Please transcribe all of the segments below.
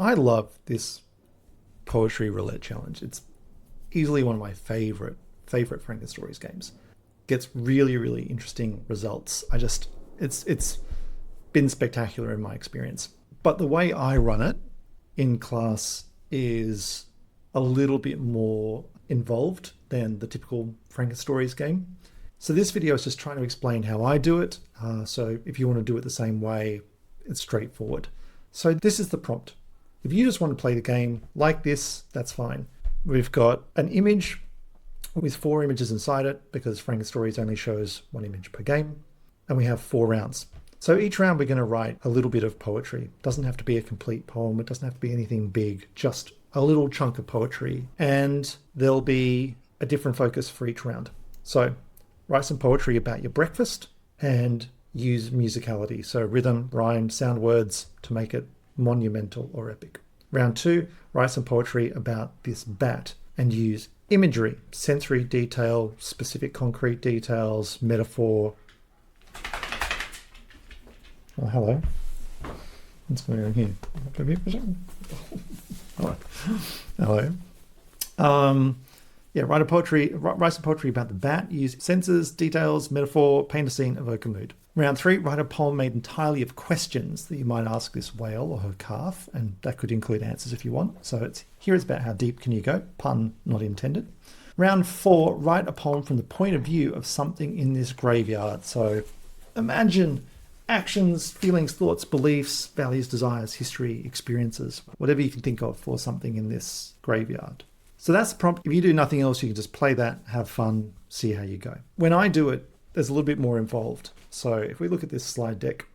I love this Poetry Roulette challenge. It's easily one of my favorite Frankenstories games. Gets really, really interesting results. It's been spectacular in my experience. But the way I run it in class is a little bit more involved than the typical Frankenstories game. So this video is just trying to explain how I do it. So if you want to do it the same way, it's straightforward. So this is the prompt. If you just want to play the game like this, that's fine. We've got an image with 4 images inside it because Frankenstories only shows 1 image per game. And we have 4 rounds. So each round we're going to write a little bit of poetry. It doesn't have to be a complete poem. It doesn't have to be anything big, just a little chunk of poetry. And there'll be a different focus for each round. So write some poetry about your breakfast and use musicality. So rhythm, rhyme, sound words to make it monumental or epic. Round 2, write some poetry about this bat and use imagery, sensory detail, specific concrete details, metaphor. Oh, hello. What's going on here? Hello. Write some poetry about the bat. Use senses, details, metaphor, paint a scene, evoke a mood. Round 3, write a poem made entirely of questions that you might ask this whale or her calf, and that could include answers if you want. So here's about how deep can you go, pun not intended. Round 4, write a poem from the point of view of something in this graveyard. So imagine actions, feelings, thoughts, beliefs, values, desires, history, experiences, whatever you can think of for something in this graveyard. So that's the prompt. If you do nothing else, you can just play that, have fun, see how you go. When I do it, there's a little bit more involved. So if we look at this slide deck,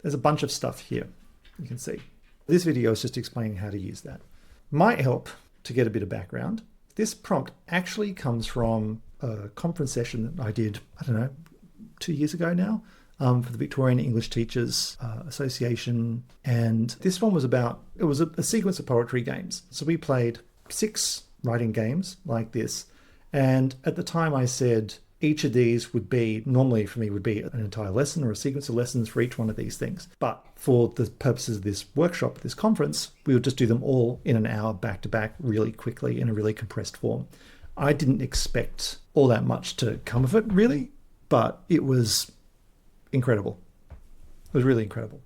there's a bunch of stuff here you can see. This video is just explaining how to use that. Might help to get a bit of background. This prompt actually comes from a conference session that I did, 2 years ago now, for the Victorian English Teachers Association. And this one was it was a sequence of poetry games. So we played 6 writing games like this. And at the time I said each of these normally for me would be an entire lesson or a sequence of lessons for each one of these things. But for the purposes of this workshop, this conference, we would just do them all in an hour back to back really quickly in a really compressed form. I didn't expect all that much to come of it really, but it was incredible. It was really incredible.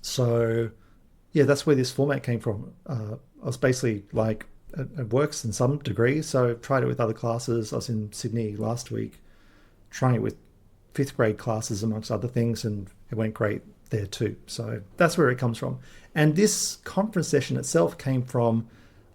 So yeah, that's where this format came from. I was basically like, it works in some degree. So I've tried it with other classes. I was in Sydney last week trying it with 5th grade classes amongst other things, and it went great there too. So that's where it comes from. And this conference session itself came from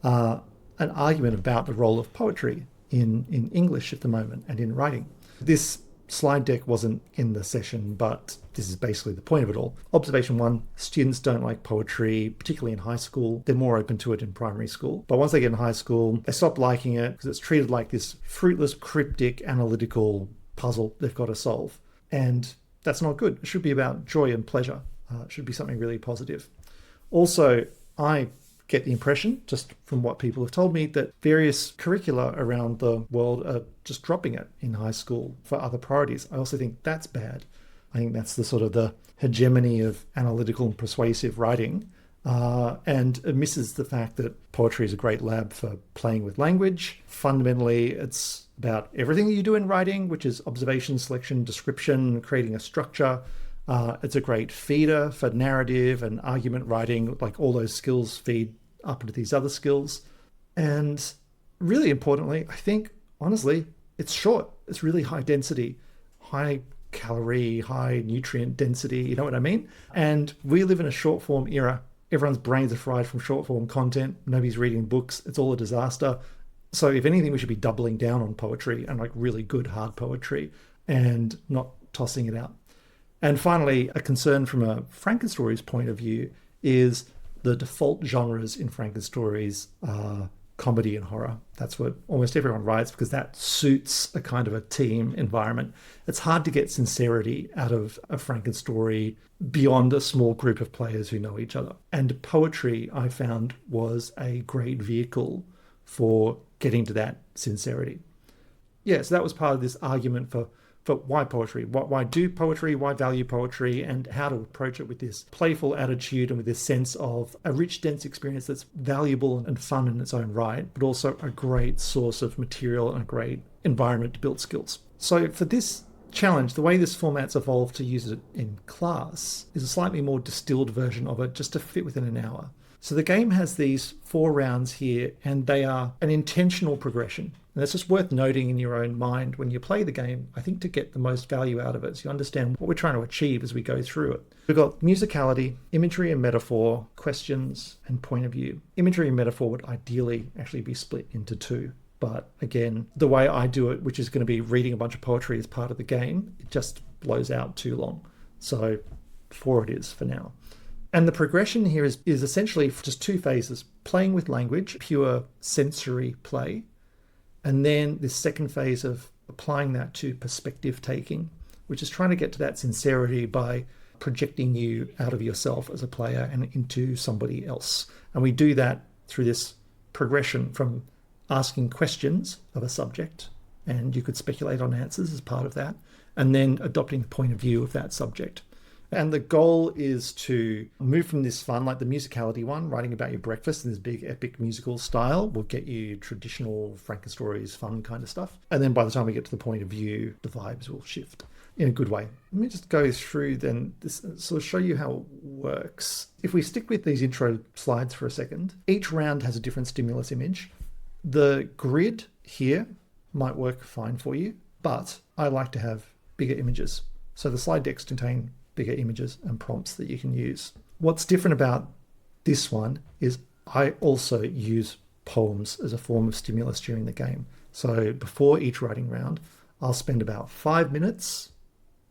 an argument about the role of poetry in English at the moment and in writing. This slide deck wasn't in the session, but this is basically the point of it all. Observation 1, students don't like poetry, particularly in high school. They're more open to it in primary school. But once they get in high school, they stop liking it because it's treated like this fruitless, cryptic, analytical puzzle they've got to solve. And that's not good. It should be about joy and pleasure. It should be something really positive. Also, I get the impression, just from what people have told me, that various curricula around the world are just dropping it in high school for other priorities. I also think that's bad. I think that's the sort of the hegemony of analytical and persuasive writing, and it misses the fact that poetry is a great lab for playing with language. Fundamentally, it's about everything you do in writing, which is observation, selection, description, creating a structure. It's a great feeder for narrative and argument writing, like all those skills feed up into these other skills. And really importantly, I think, honestly, it's short. It's really high density, high calorie, high nutrient density, you know what I mean? And we live in a short form era. Everyone's brains are fried from short form content. Nobody's reading books. It's all a disaster. So if anything, we should be doubling down on poetry and like really good hard poetry and not tossing it out. And finally, a concern from a Frankenstories point of view is the default genres in Frankenstories are comedy and horror. That's what almost everyone writes because that suits a kind of a team environment. It's hard to get sincerity out of a Frankenstory beyond a small group of players who know each other. And poetry, I found, was a great vehicle for getting to that sincerity. Yeah, so that was part of this argument for But why poetry? Why do poetry? Why value poetry? And how to approach it with this playful attitude and with this sense of a rich, dense experience that's valuable and fun in its own right, but also a great source of material and a great environment to build skills. So for this challenge, the way this format's evolved to use it in class is a slightly more distilled version of it just to fit within an hour. So the game has these 4 rounds here, and they are an intentional progression. And that's just worth noting in your own mind when you play the game, I think, to get the most value out of it, so you understand what we're trying to achieve as we go through it. We've got musicality, imagery and metaphor, questions, and point of view. Imagery and metaphor would ideally actually be split into 2. But again, the way I do it, which is going to be reading a bunch of poetry as part of the game, it just blows out too long. So 4 it is for now. And the progression here is essentially just 2 phases: playing with language, pure sensory play, and then this second phase of applying that to perspective taking, which is trying to get to that sincerity by projecting you out of yourself as a player and into somebody else. And we do that through this progression from asking questions of a subject, and you could speculate on answers as part of that, and then adopting the point of view of that subject. And the goal is to move from this fun, like the musicality one, writing about your breakfast in this big epic musical style, will get you traditional Frankenstories fun kind of stuff. And then by the time we get to the point of view, the vibes will shift in a good way. Let me just go through then this, sort of show you how it works. If we stick with these intro slides for a second, each round has a different stimulus image. The grid here might work fine for you, but I like to have bigger images. So the slide decks contain bigger images and prompts that you can use. What's different about this one is I also use poems as a form of stimulus during the game. So before each writing round, I'll spend about 5 minutes,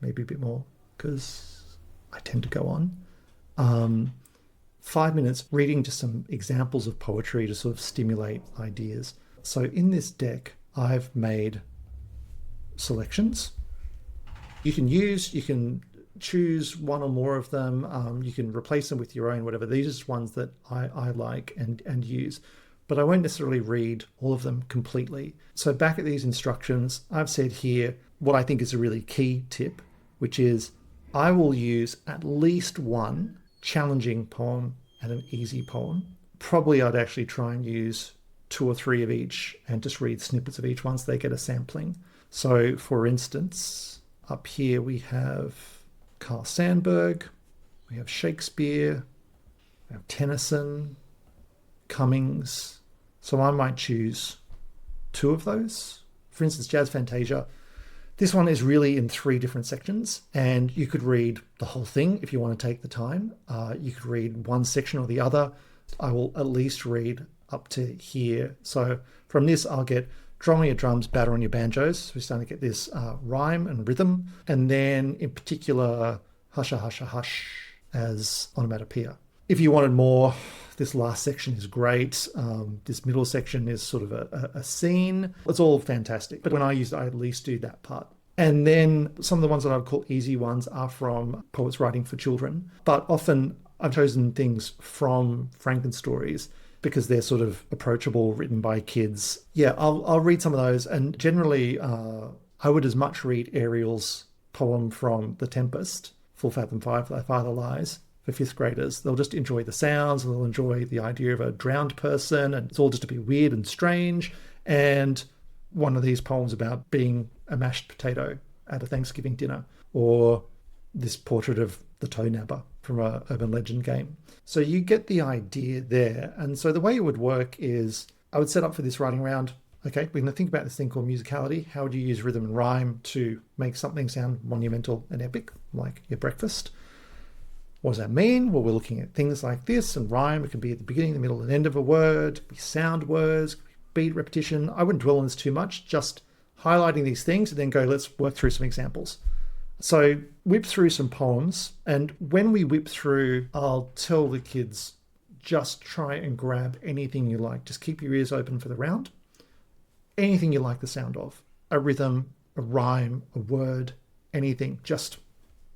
maybe a bit more, because I tend to go on, 5 minutes reading just some examples of poetry to sort of stimulate ideas. So in this deck, I've made selections. You can choose one or more of them. You can replace them with your own, whatever. These are just ones that I like and use, but I won't necessarily read all of them completely. So back at these instructions, I've said here what I think is a really key tip, which is I will use at least one challenging poem and an easy poem. Probably I'd actually try and use 2 or 3 of each and just read snippets of each once they get a sampling. So for instance, up here we have Carl Sandburg, we have Shakespeare, we have Tennyson, Cummings. So I might choose 2 of those. For instance, Jazz Fantasia. This one is really in 3 different sections, and you could read the whole thing if you want to take the time. You could read one section or the other. I will at least read up to here. So from this, I'll get drum on your drums, batter on your banjos. So we're starting to get this rhyme and rhythm. And then in particular, husha, husha, hush as onomatopoeia. If you wanted more, this last section is great. This middle section is sort of a scene. It's all fantastic. But when I use it, I at least do that part. And then some of the ones that I would call easy ones are from poets writing for children. But often I've chosen things from Frankenstories because they're sort of approachable, written by kids. Yeah, I'll read some of those. And generally, I would as much read Ariel's poem from The Tempest, Full Fathom 5, Thy Father Lies, for 5th graders. They'll just enjoy the sounds, and they'll enjoy the idea of a drowned person, and it's all just a bit weird and strange. And one of these poems about being a mashed potato at a Thanksgiving dinner, or this portrait of the toe nabber from a urban legend game. So you get the idea there. And so the way it would work is I would set up for this writing round. Okay, we're going to think about this thing called musicality. How would you use rhythm and rhyme to make something sound monumental and epic, like your breakfast? What does that mean? Well, we're looking at things like this, and rhyme. It can be at the beginning, the middle, and end of a word. It can be sound words, beat repetition. I wouldn't dwell on this too much, just highlighting these things and then go, let's work through some examples. So whip through some poems, and when we whip through, I'll tell the kids, just try and grab anything you like. Just keep your ears open for the round. Anything you like the sound of. A rhythm, a rhyme, a word, anything. Just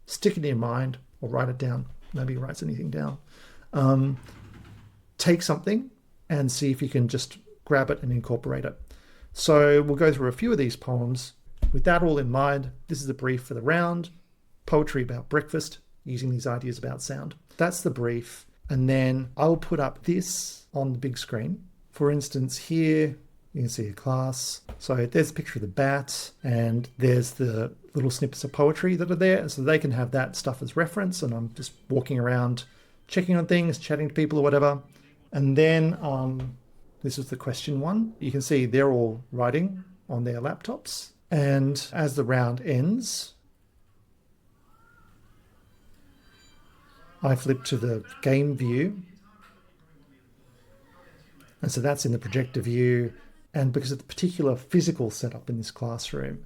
stick it in your mind or write it down. Nobody writes anything down. Take something and see if you can just grab it and incorporate it. So we'll go through a few of these poems. with that all in mind, this is the brief for the round. Poetry about breakfast, using these ideas about sound. That's the brief. And then I'll put up this on the big screen. For instance, here you can see a class. So there's a picture of the bat, and there's the little snippets of poetry that are there. So they can have that stuff as reference. And I'm just walking around, checking on things, chatting to people or whatever. And then this is the question one. You can see they're all writing on their laptops. And as the round ends, I flip to the game view. And so that's in the projector view. And because of the particular physical setup in this classroom,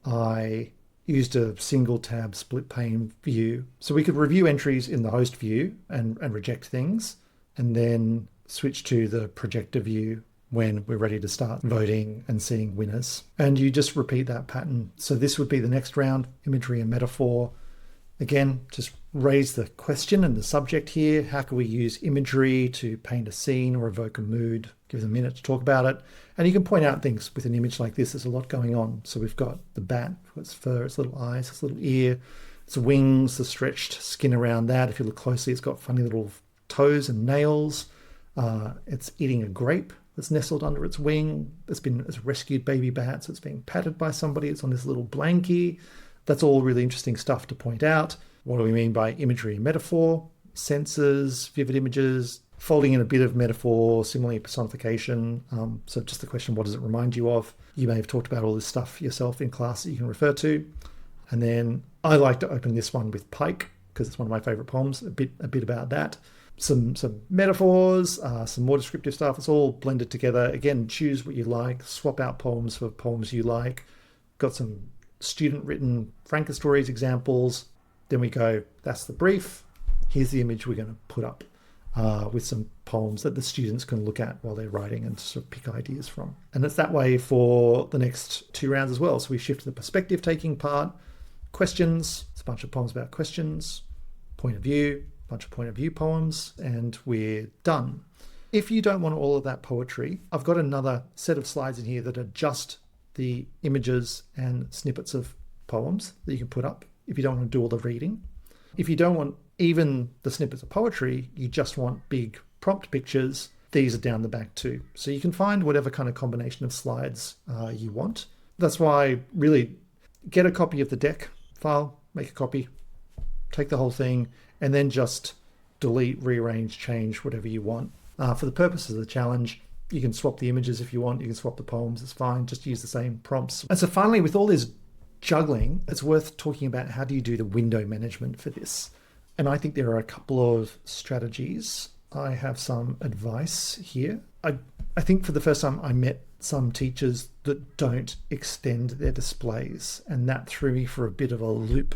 I used a single tab split pane view. So we could review entries in the host view and reject things, and then switch to the projector view when we're ready to start voting and seeing winners. And you just repeat that pattern. So this would be the next round, imagery and metaphor. Again, just raise the question and the subject here. How can we use imagery to paint a scene or evoke a mood? Give them a minute to talk about it. And you can point out things with an image like this. There's a lot going on. So we've got the bat, its fur, its little eyes, its little ear, its wings, the stretched skin around that. If you look closely, it's got funny little toes and nails. It's eating a grape that's nestled under its wing. It's a rescued baby bat, so it's being patted by somebody. It's on this little blankie. That's all really interesting stuff to point out. What do we mean by imagery and metaphor? Senses, vivid images, folding in a bit of metaphor, similarly personification. So just the question, what does it remind you of? You may have talked about all this stuff yourself in class that you can refer to. And then I like to open this one with Pike, because it's one of my favorite poems, a bit about that. Some metaphors, some more descriptive stuff. It's all blended together. Again, choose what you like, swap out poems for poems you like. Got some student-written Frankenstories examples. Then we go, that's the brief. Here's the image we're going to put up with some poems that the students can look at while they're writing and sort of pick ideas from. And it's that way for the next two rounds as well. So we shift to the perspective-taking part. Questions, it's a bunch of poems about questions. Point of view, bunch of point of view poems, and we're done. If you don't want all of that poetry, I've got another set of slides in here that are just the images and snippets of poems that you can put up if you don't want to do all the reading. If you don't want even the snippets of poetry, you just want big prompt pictures, these are down the back too. So you can find whatever kind of combination of slides you want. That's why really get a copy of the deck file, make a copy, take the whole thing, and then just delete, rearrange, change, whatever you want. For the purposes of the challenge, you can swap the images if you want, you can swap the poems, it's fine, just use the same prompts. And so finally, with all this juggling, it's worth talking about how do you do the window management for this. And I think there are a couple of strategies. I have some advice here. I think for the first time I met some teachers that don't extend their displays, and that threw me for a bit of a loop.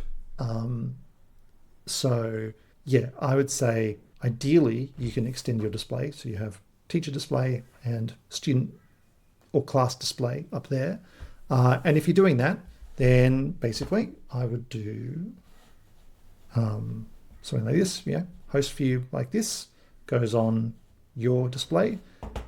So yeah, I would say ideally you can extend your display. So you have teacher display and student or class display up there. And if you're doing that, then basically I would do something like this. Yeah, host view like this goes on your display.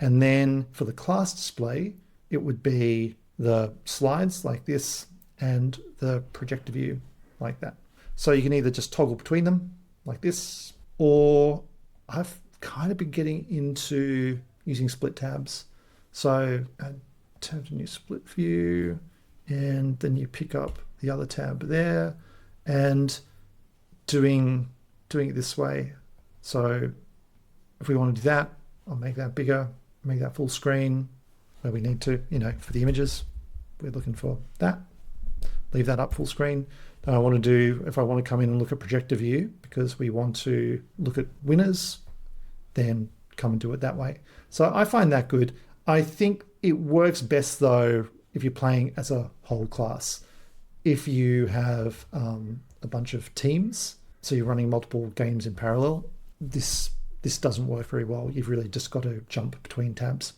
And then for the class display, it would be the slides like this and the projector view like that. So you can either just toggle between them like this, or I've kind of been getting into using split tabs. So add tab to new split view, and then you pick up the other tab there and doing it this way. So if we want to do that, I'll make that bigger, make that full screen where we need to, for the images, we're looking for that. Leave that up full screen. Then I want to do, if I want to come in and look at projector view, because we want to look at winners, then come and do it that way. So I find that good. I think it works best though if you're playing as a whole class. If you have a bunch of teams, so you're running multiple games in parallel, this doesn't work very well. You've really just got to jump between tabs.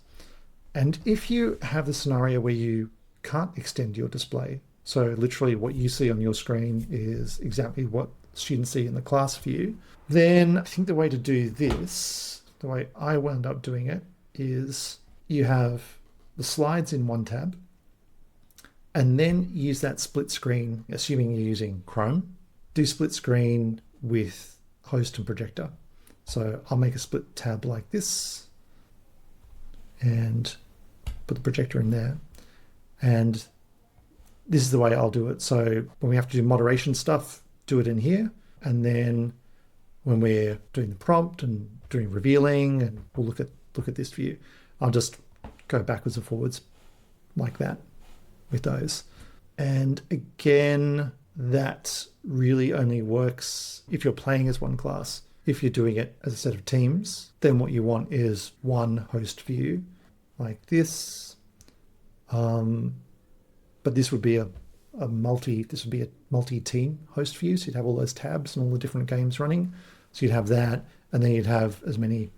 And if you have the scenario where you can't extend your display, so literally what you see on your screen is exactly what students see in the class view, then I think the way to do this, the way I wound up doing it, is you have the slides in one tab, and then use that split screen, assuming you're using Chrome, do split screen with host and projector. So I'll make a split tab like this and put the projector in there. And this is the way I'll do it. So when we have to do moderation stuff, do it in here. And then when we're doing the prompt and doing revealing, and we'll look at this view, I'll just go backwards and forwards like that with those. And again, that really only works if you're playing as one class. If you're doing it as a set of teams, then what you want is one host view like this. But this would be a multi-team host view. So you'd have all those tabs and all the different games running. So you'd have that, and then you'd have as many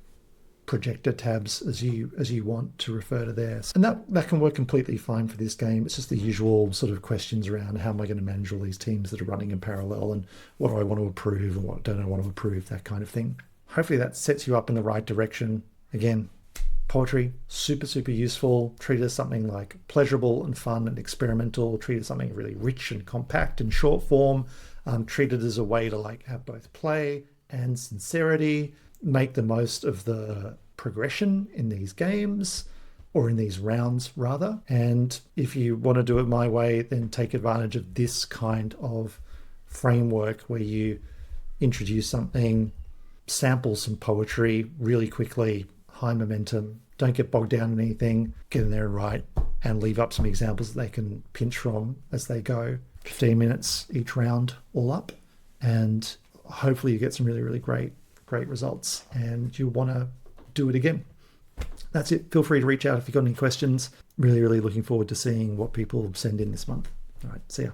projector tabs as you want to refer to there. And that can work completely fine for this game. It's just the usual sort of questions around how am I going to manage all these teams that are running in parallel, and what do I want to approve and what don't I want to approve, that kind of thing. Hopefully that sets you up in the right direction. Again, poetry, super, super useful. Treat it as something like pleasurable and fun and experimental. Treat it as something really rich and compact and short form. Treat it as a way to like have both play and sincerity. Make the most of the progression in these games, or in these rounds rather. And if you want to do it my way, then take advantage of this kind of framework where you introduce something, sample some poetry really quickly, high momentum, don't get bogged down in anything, get in there and write, and leave up some examples that they can pinch from as they go. 15 minutes each round all up, and hopefully you get some really, really great results, and you want to do it again. That's it. Feel free to reach out if you've got any questions. Really, really looking forward to seeing what people send in this month. All right, see ya.